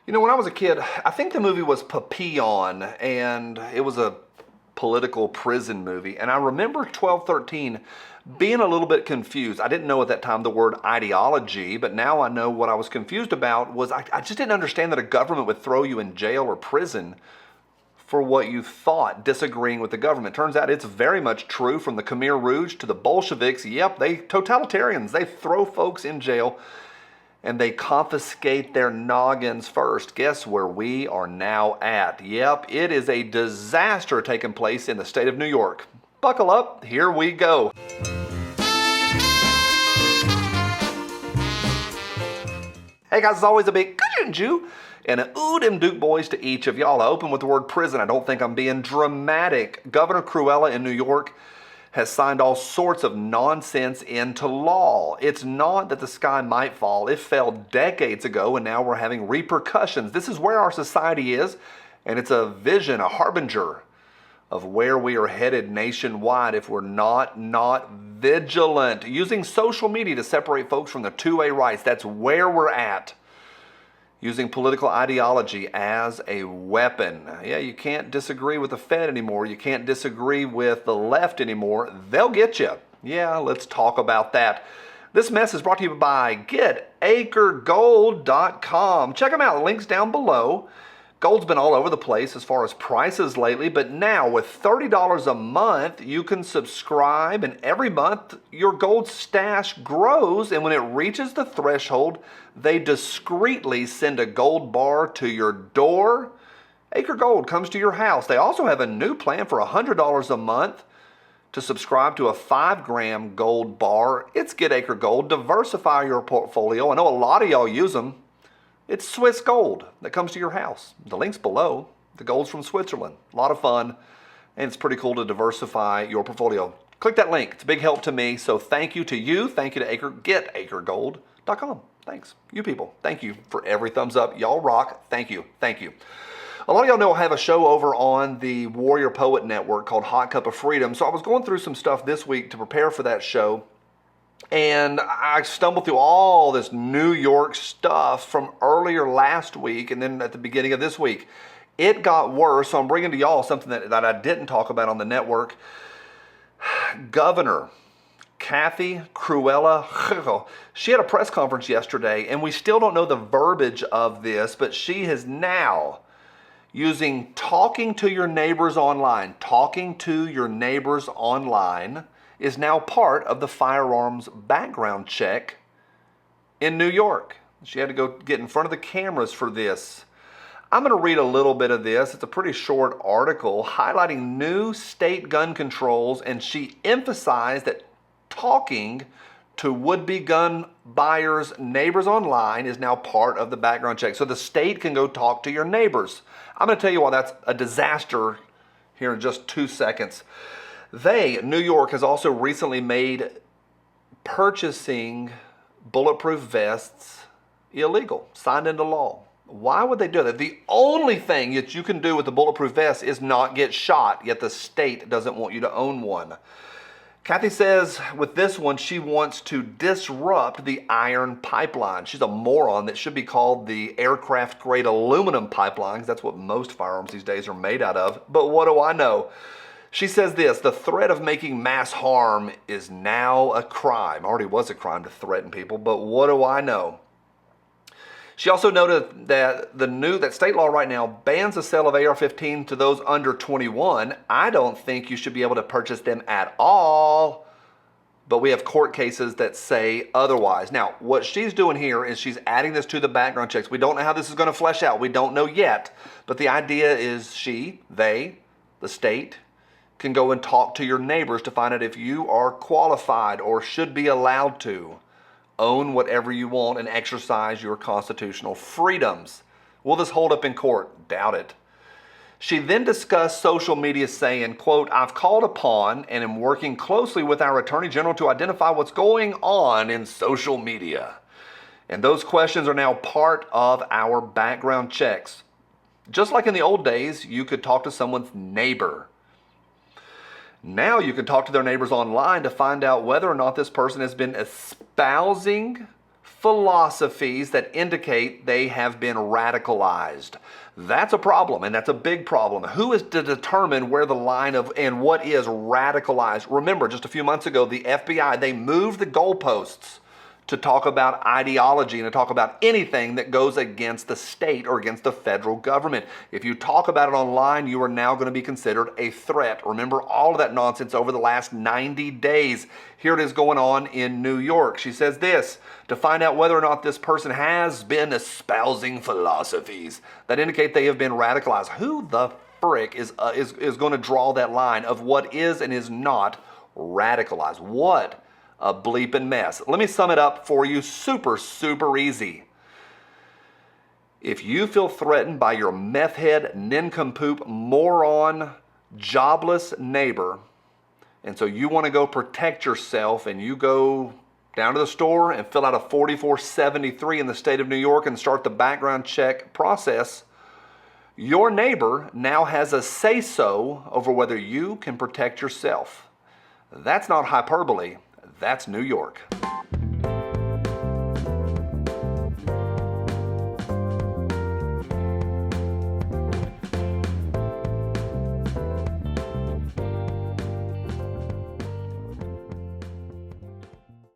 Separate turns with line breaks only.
You know, when I was a kid, I think the movie was Papillon, and it was a political prison movie. And I remember 1213 being a little bit confused. I didn't know at that time the word ideology, but now I know what I was confused about was I just didn't understand that a government would throw you in jail or prison for what you thought, disagreeing with the government. Turns out it's very much true, from the Khmer Rouge to the Bolsheviks. Yep, they totalitarians. They throw folks in jail and they confiscate their noggins first. Guess where we are now at? Yep, it is a disaster taking place in the state of New York. Buckle up, here we go. Hey guys, it's always a big Jew and a ooh dem Duke boys to each of y'all. I open with the word prison. I don't think I'm being dramatic. Governor Cruella in New York has signed all sorts of nonsense into law. It's not that the sky might fall. It fell decades ago, and now we're having repercussions. This is where our society is, and it's a vision, a harbinger of where we are headed nationwide if we're not vigilant. Using social media to separate folks from the two-way rights, that's where we're at. Using political ideology as a weapon. Yeah, you can't disagree with the Fed anymore. You can't disagree with the left anymore. They'll get you. Yeah, let's talk about that. This mess is brought to you by GetAcreGold.com. Check them out. Links down below. Gold's been all over the place as far as prices lately, but now with $30 a month, you can subscribe, and every month your gold stash grows, and when it reaches the threshold, they discreetly send a gold bar to your door. Acre Gold comes to your house. They also have a new plan for $100 a month to subscribe to a 5-gram gold bar. It's Get Acre Gold. Diversify your portfolio. I know a lot of y'all use them. It's Swiss gold that comes to your house. The link's below. The gold's from Switzerland. A lot of fun, and it's pretty cool to diversify your portfolio. Click that link. It's a big help to me, so thank you to you. Thank you to GetAcreGold.com. Thanks. You people, thank you for every thumbs up. Y'all rock. Thank you. Thank you. A lot of y'all know I have a show over on the Warrior Poet Network called Hot Cup of Freedom, so I was going through some stuff this week to prepare for that show. And I stumbled through all this New York stuff from earlier last week and then at the beginning of this week. It got worse, so I'm bringing to y'all something that I didn't talk about on the network. Governor Kathy Cruella, she had a press conference yesterday, and we still don't know the verbiage of this, but she is now using talking to your neighbors online is now part of the firearms background check in New York. She had to go get in front of the cameras for this. I'm going to read a little bit of this. It's a pretty short article highlighting new state gun controls, and she emphasized that talking to would-be gun buyers' neighbors online is now part of the background check. So the state can go talk to your neighbors. I'm going to tell you why that's a disaster here in just 2 seconds. New York has also recently made purchasing bulletproof vests illegal, signed into law. Why would they do that? The only thing that you can do with a bulletproof vest is not get shot, yet the state doesn't want you to own one. Kathy says with this one, she wants to disrupt the iron pipeline. She's a moron. That should be called the aircraft-grade aluminum pipeline, 'cause that's what most firearms these days are made out of. But what do I know? She says this: the threat of making mass harm is now a crime. Already was a crime to threaten people, but what do I know? She also noted that that state law right now bans the sale of AR-15 to those under 21. I don't think you should be able to purchase them at all, but we have court cases that say otherwise. Now, what she's doing here is she's adding this to the background checks. We don't know how this is going to flesh out. We don't know yet, but the idea is the state, can go and talk to your neighbors to find out if you are qualified or should be allowed to own whatever you want and exercise your constitutional freedoms. Will this hold up in court? Doubt it. She then discussed social media, saying, quote, "I've called upon and am working closely with our Attorney General to identify what's going on in social media. And those questions are now part of our background checks. Just like in the old days, you could talk to someone's neighbor. Now you can talk to their neighbors online to find out whether or not this person has been espousing philosophies that indicate they have been radicalized. That's a problem, and that's a big problem. Who is to determine where the line of and what is radicalized? Remember, just a few months ago, the FBI, they moved the goalposts to talk about ideology and to talk about anything that goes against the state or against the federal government. If you talk about it online, you are now going to be considered a threat. Remember all of that nonsense over the last 90 days. Here it is going on in New York. She says this, to find out whether or not this person has been espousing philosophies that indicate they have been radicalized. Who the frick is going to draw that line of what is and is not radicalized? What a bleeping mess. Let me sum it up for you super easy. If you feel threatened by your meth head, nincompoop, moron, jobless neighbor, and so you want to go protect yourself and you go down to the store and fill out a 4473 in the state of New York and start the background check process, your neighbor now has a say-so over whether you can protect yourself. That's not hyperbole. That's New York.